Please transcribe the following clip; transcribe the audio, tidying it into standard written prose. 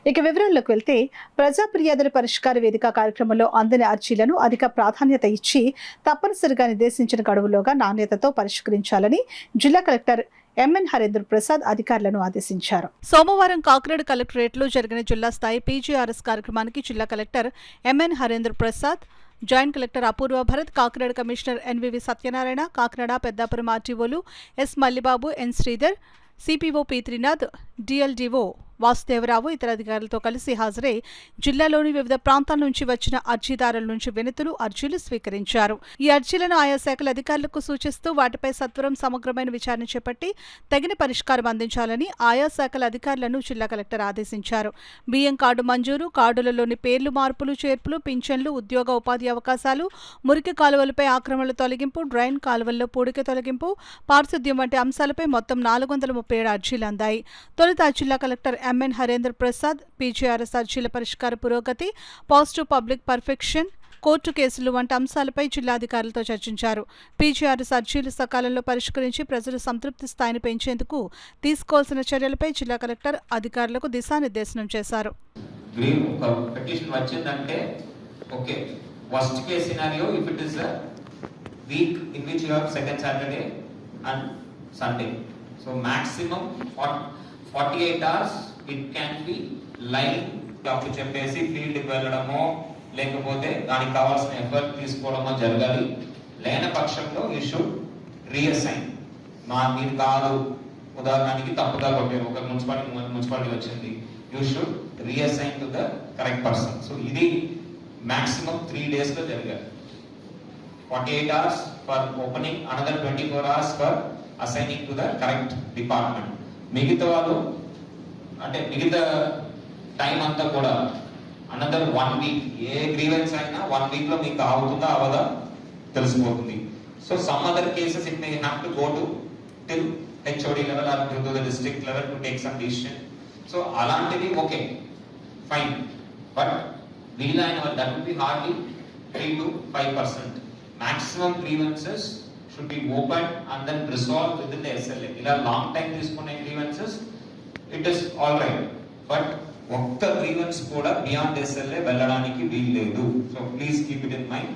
ఇక వివరాల్లోకి వెళ్తే ప్రజా ఫిర్యాదుల పరిష్కార వేదిక కార్యక్రమంలో అందిన అర్జీలను అధిక ప్రాధాన్యత ఇచ్చి తప్పనిసరిగా నిర్దేశించిన గడువులోగా నాణ్యతతో పరిష్కరించాలని జిల్లా కలెక్టర్ ఎంఎన్ హరేంద్ర ప్రసాద్ అధికారులను ఆదేశించారు. సోమవారం కాకినాడ కలెక్టరేట్లో జరిగిన జిల్లా స్థాయి పీజీఆర్ఎస్ కార్యక్రమానికి జిల్లా collector MN Harendra Prasad, joint collector Apurva Bharat, Kakinada commissioner NVV Satyanarayana, Kakinada Peddapuram ఆర్టీఓలు S Mallibabu, N Sridhar, CPO P Trinath, DLDO Vasudevarao ఇతర అధికారులతో కలిసి హాజరై జిల్లాలోని వివిధ ప్రాంతాల నుంచి వచ్చిన అర్జీదారుల నుంచి వినతులు, అర్జీలు స్వీకరించారు. ఈ అర్జీలను ఆయా శాఖల అధికారులకు సూచిస్తూ వాటిపై సత్వరం సమగ్రమైన విచారణ చేపట్టి తగిన పరిష్కారం అందించాలని ఆయా శాఖల అధికారులను జిల్లా కలెక్టర్ ఆదేశించారు. బియ్యం కార్డు మంజూరు, కార్డులలోని పేర్లు మార్పులు, చేర్పులు, పింఛన్లు, ఉద్యోగ ఉపాధి అవకాశాలు, మురికి కాలువలపై ఆక్రమణల తొలగింపు, డ్రైన్ కాలువల్లో పూడిక తొలగింపు, పారిశుద్ధ్యం వంటి అంశాలపై మొత్తం 437 అర్జీలు అందాయి. తొలుత జిల్లా collector MN Harendra Prasad PGRS అర్జీల పరిష్కార పురోగతి, పాజిటివ్ పబ్లిక్ పర్ఫెక్షన్, కోర్టు కేసులు వంటి అంశాలపై జిల్లా అధికారులతో చర్చించారు. పీజీఆర్ఎస్ అర్జీలు సకాలంలో పరిష్కరించి ప్రజల సంతృప్తి స్థాయిని పెంచేందుకు తీసుకోవాల్సిన చర్యలపై జిల్లా కలెక్టర్ అధికారులకు దిశానిర్దేశనం చేశారు. So maximum 48 hours it can be lying doctor చెప్పేసి ఫీల్డ్కి వెళ్ళడమో లేకపోతే దానికి కావాల్సిన ఎఫర్ట్ తీసుకోవడమో జరగాలి. లేని పక్షంలో యూ షుడ్ రీఅసైన్. మీరు కాదు, ఉదాహరణకి తప్పుగా కొట్టారు, ఒక మున్సిపాలిటీ వచ్చింది, you should reassign to the correct person. So ఇది మాక్సిమం 3 days లో జరగాలి. 48 hours for opening, another 24 hours for assigning to the correct department. మిగతా వాళ్ళు అంటే మిగతా టైం అంతా కూడా అనదర్ 1 week, ఏ గ్రీవెన్స్ అయినా 1 week లో మీకు అవుతుందా అవదా తెలిసిపోతుంది. So some other cases it may have to go to till HOD level or to the district level to take some decision. So అలాంటిది ఓకే ఫైన్, బట్ వీలైన that will be hardly 3 to 5%. maximum grievances should be opened and then resolved within the SLA. ila long time తీసుకునే grievances it is all right, but ఒక్క grievance కూడా beyond SLA వెళ్ళడానికి వీలు లేదు. So please keep it in mind.